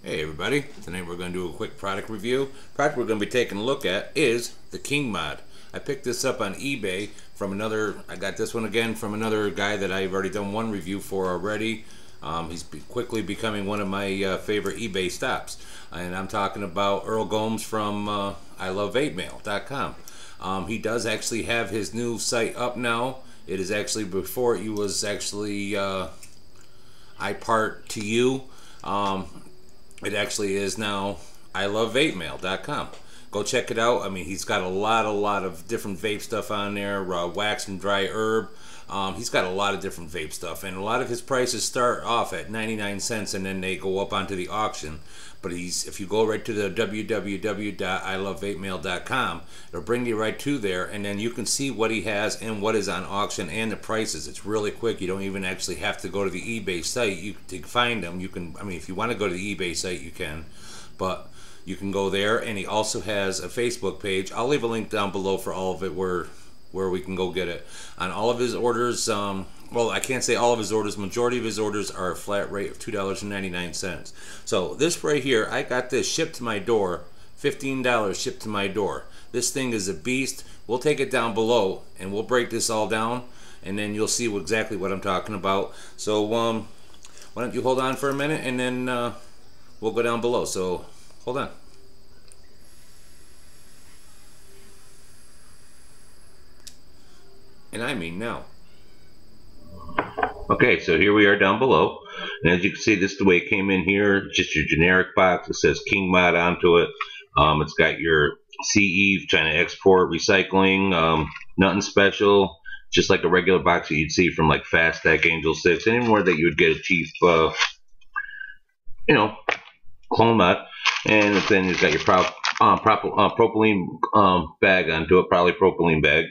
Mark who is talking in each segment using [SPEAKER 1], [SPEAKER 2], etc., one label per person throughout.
[SPEAKER 1] Hey everybody, tonight we're going to do a quick product review. The product we're going to be taking a look at is the King Mod. I picked this up on eBay from I got this one again from another guy that I've already done one review for already. He's quickly becoming one of my favorite eBay stops. And I'm talking about Earl Gomes from ILoveVapeMail.com. He does actually have his new site up now. It is actually, before it was actually iPart to you. It actually is now ILoveVapeMail.com. Go check it out. I mean, he's got a lot of different vape stuff on there, wax and dry herb. He's got a lot of different vape stuff, and a lot of his prices start off at 99 cents and then they go up onto the auction. But if you go right to the www.ilovevapemail.com, it'll bring you right to there, and then you can see what he has and what is on auction and the prices. It's really quick. You don't even actually have to go to the eBay site to find them. You can, I mean, if you want to go to the eBay site, you can, but you can go there. And he also has a Facebook page. I'll leave a link down below for all of it where we can go get it. On all of his orders, well, I can't say all of his orders, majority of his orders are a flat rate of $2.99. So this right here, I got this shipped to my door, $15 shipped to my door. This thing is a beast. We'll take it down below and we'll break this all down, and then you'll see exactly what I'm talking about. So why don't you hold on for a minute, and then we'll go down below. So hold on. And I mean now. Okay, so here we are down below, and as you can see, this is the way it came in here. Just your generic box. It says King Mod onto it. It's got your CE, China export, recycling, nothing special, just like a regular box that you'd see from like Fast Tech, Angel 6, anywhere that you would get a cheap, clone mod. And then you've got your propylene bag onto it, polypropylene bag.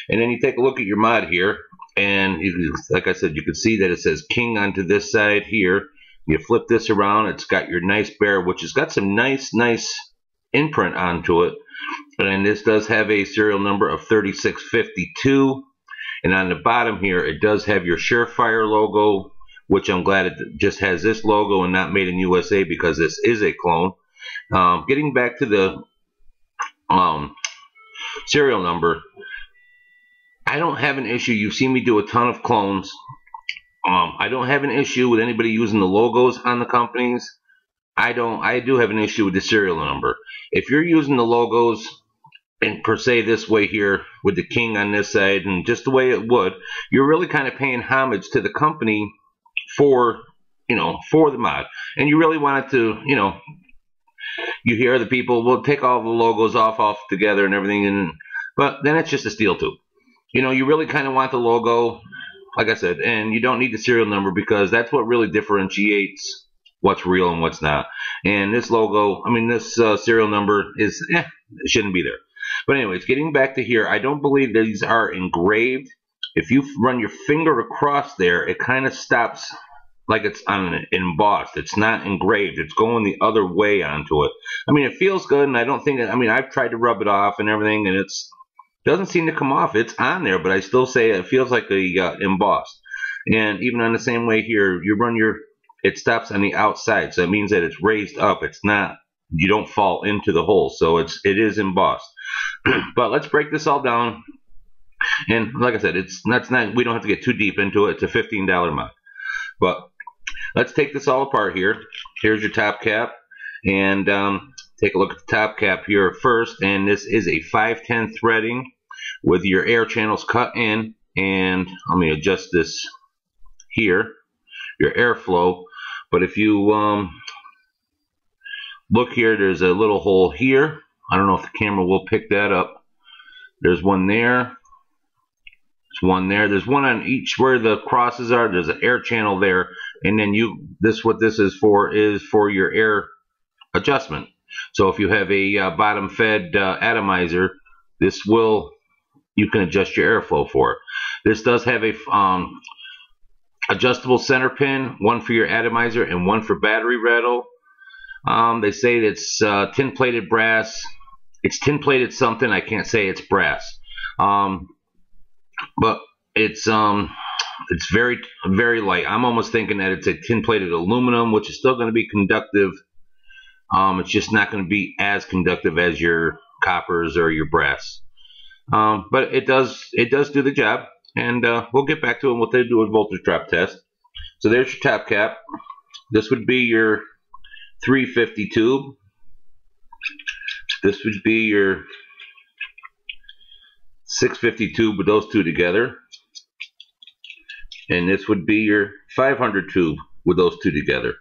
[SPEAKER 1] And then you take a look at your mod here, and like I said, you can see that it says King onto this side here. You flip this around, it's got your nice bear, which has got some nice imprint onto it. And this does have a serial number of 3652. And on the bottom here, it does have your Surefire logo, which I'm glad it just has this logo and not made in USA, because this is a clone. Getting back to the serial number, I don't have an issue. You've seen me do a ton of clones. I don't have an issue with anybody using the logos on the companies. I do have an issue with the serial number. If you're using the logos and per se this way here with the King on this side and just the way it would, you're really kind of paying homage to the company for the mod. And you really want it to, you hear the people will take all the logos off together and everything, but then it's just a steel tube. You really kind of want the logo, like I said, and you don't need the serial number, because that's what really differentiates what's real and what's not. And this logo, I mean, this serial number is, it shouldn't be there. But anyways, getting back to here, I don't believe these are engraved. If you run your finger across there, it kind of stops like it's embossed. It's not engraved. It's going the other way onto it. I mean, it feels good, and I don't think, I mean, I've tried to rub it off and everything, and doesn't seem to come off. It's on there, but I still say it feels like embossed. And even on the same way here, you run it stops on the outside, so it means that it's raised up. It's not, you don't fall into the hole, so it is embossed. But let's break this all down. And like I said, we don't have to get too deep into it. It's a $15 mod. But let's take this all apart here. Here's your top cap, and take a look at the top cap here first. And this is a 510 threading with your air channels cut in, and let me adjust this here, your airflow. But if you look here, there's a little hole here. I don't know if the camera will pick that up. There's one there. There's one there. There's one on each where the crosses are. There's an air channel there, and then what this is for your air adjustment. So if you have a bottom fed atomizer, you can adjust your airflow for it. This does have a adjustable center pin, one for your atomizer and one for battery rattle. They say it's tin plated brass. It's tin plated something. I can't say it's brass, but it's very light. I'm almost thinking that it's a tin plated aluminum, which is still going to be conductive It's just not going to be as conductive as your coppers or your brass. But it does do the job, and we'll get back to it. What they do a voltage drop test. So there's your top cap. This would be your 350 tube. This would be your 650 tube with those two together. And this would be your 500 tube with those two together.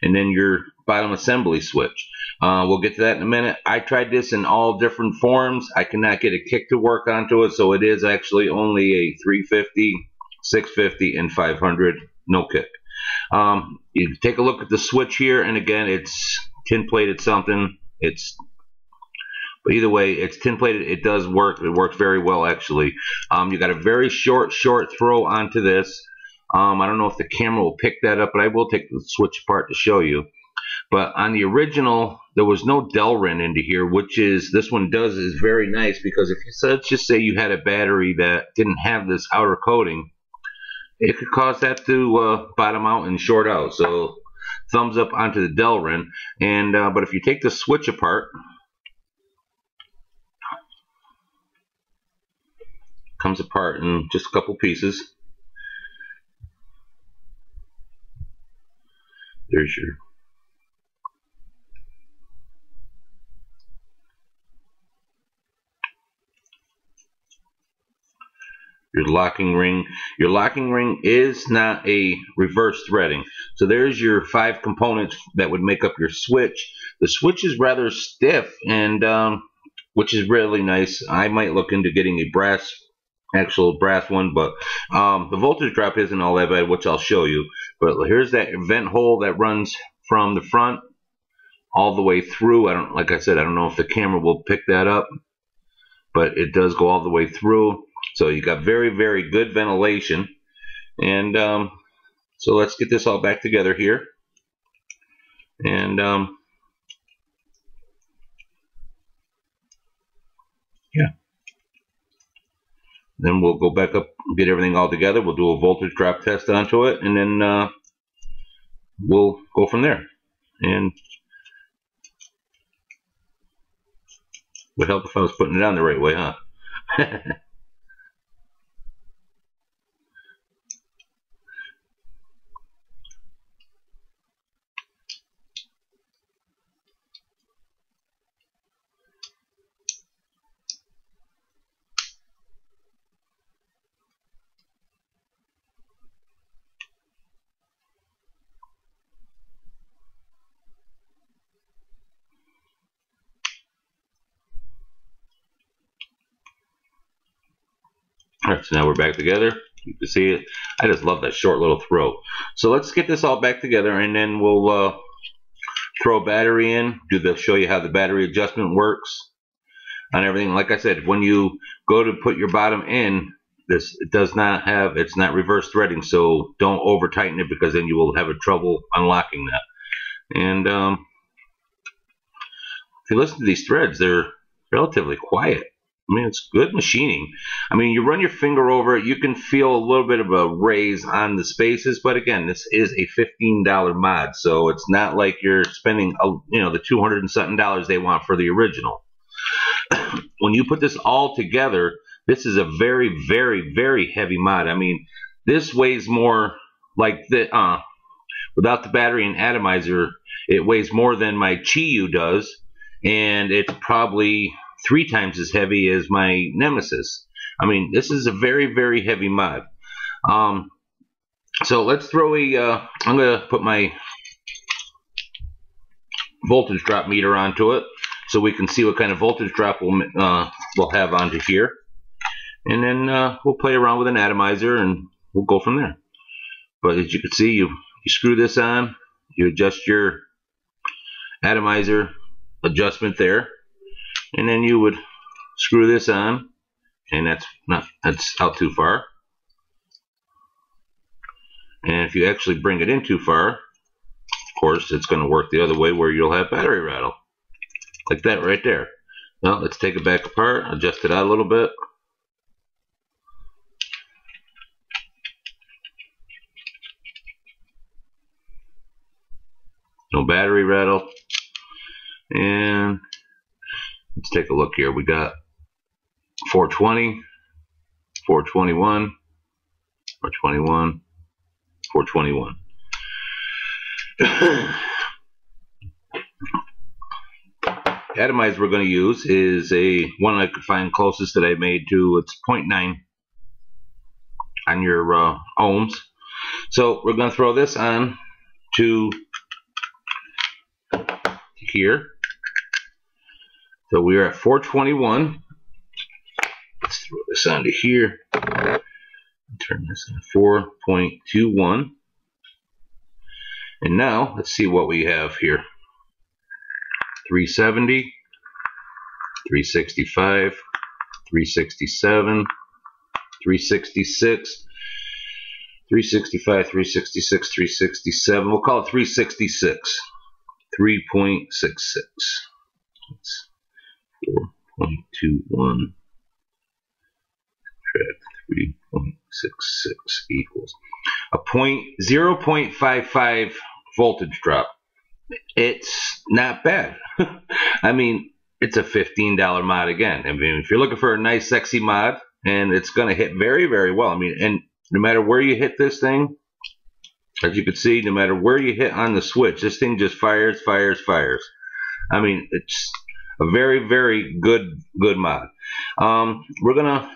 [SPEAKER 1] And then your bottom assembly switch. We'll get to that in a minute. I tried this in all different forms. I cannot get a kick to work onto it, so it is actually only a 350, 650, and 500. No kick. You take a look at the switch here, and again, it's tin plated something. But either way, it's tin plated. It does work. It works very well, actually. You got a very short throw onto this. I don't know if the camera will pick that up, but I will take the switch apart to show you. But on the original, there was no Delrin into here, which is, this one is very nice, because if you, let's just say you had a battery that didn't have this outer coating, it could cause that to bottom out and short out. So thumbs up onto the Delrin. And but if you take the switch apart, comes apart in just a couple pieces. There's your locking ring. Your locking ring is not a reverse threading. So there's your 5 components that would make up your switch. The switch is rather stiff, and which is really nice. I might look into getting a actual brass one, but the voltage drop isn't all that bad, which I'll show you. But here's that vent hole that runs from the front all the way through. Like I said, I don't know if the camera will pick that up, but it does go all the way through. So you got very, very good ventilation. And so let's get this all back together here. And yeah. Then we'll go back up and get everything all together. We'll do a voltage drop test onto it, and then we'll go from there. And would help if I was putting it on the right way, huh? Alright, so now we're back together. You can see it. I just love that short little throw. So let's get this all back together, and then we'll throw a battery in. Show you how the battery adjustment works on everything. Like I said, when you go to put your bottom in, it's not reverse threading, so don't over tighten it, because then you will have trouble unlocking that. And if you listen to these threads, they're relatively quiet. I mean, it's good machining. I mean, you run your finger over it, you can feel a little bit of a raise on the spaces, but again, this is a $15 mod, so it's not like you're spending, the $200 and something they want for the original. When you put this all together, this is a very, very, very heavy mod. I mean, this weighs more like without the battery and atomizer, it weighs more than my Chiyu does, and it's probably 3 times as heavy as my Nemesis. I mean, this is a very, very heavy mod. So let's throw I'm going to put my voltage drop meter onto it, so we can see what kind of voltage drop we'll have onto here. And then we'll play around with an atomizer, and we'll go from there. But as you can see, you screw this on, you adjust your atomizer adjustment there, and then you would screw this on, and that's out too far. And if you actually bring it in too far, of course, it's going to work the other way, where you'll have battery rattle, like that right there. Now let's take it back apart, adjust it out a little bit. No battery rattle. And let's take a look here. We got 420, 421, 421, 421. Atomizer we're going to use is a one I could find closest that I made to. It's 0.9 on your ohms. So we're going to throw this on to here. So we are at 421. Let's throw this onto here. Turn this on 4.21. And now let's see what we have here. 370, 365, 367, 366, 365, 366, 367. We'll call it 366. 3.66. That's 4.21 subtract 3.66 equals a 0.55 voltage drop. It's not bad. I mean, it's a $15 mod again. I mean, if you're looking for a nice, sexy mod, and it's going to hit very, very well. I mean, and no matter where you hit this thing, as you can see, no matter where you hit on the switch, this thing just fires, fires, fires. I mean, it's a very, very good mod. We're going to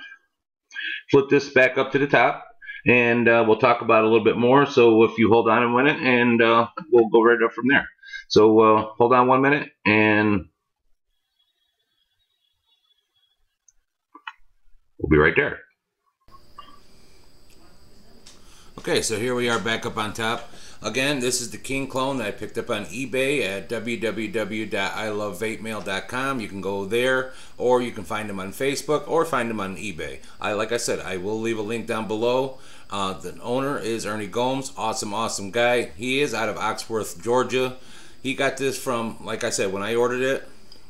[SPEAKER 1] flip this back up to the top, and we'll talk about it a little bit more. So if you hold on a minute, and we'll go right up from there. So hold on 1 minute, and we'll be right there. Okay, so here we are back up on top. Again, this is the King clone that I picked up on eBay at www.ilovevapemail.com. You can go there, or you can find them on Facebook, or find them on eBay. Like I said, I will leave a link down below. The owner is Ernie Gomes. Awesome, awesome guy. He is out of Oxworth, Georgia. He got this from, like I said, when I ordered it,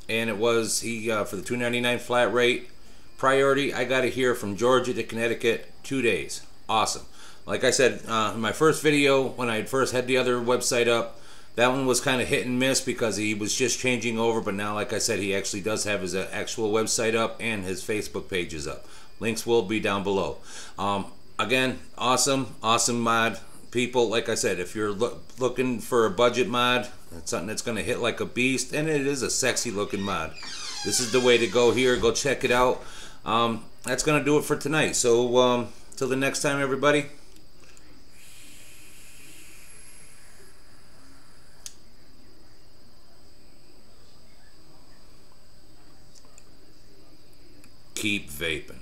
[SPEAKER 1] and it was for the $2.99 flat rate priority. I got it here from Georgia to Connecticut, 2 days. Awesome. Like I said in my first video, when I first had the other website up, that one was kind of hit and miss because he was just changing over. But now, like I said, he actually does have his actual website up and his Facebook page is up. Links will be down below. Again, awesome, awesome mod. People, like I said, if you're looking for a budget mod, it's something that's going to hit like a beast, and it is a sexy looking mod. This is the way to go here. Go check it out. That's going to do it for tonight. So till the next time, everybody. Keep vaping.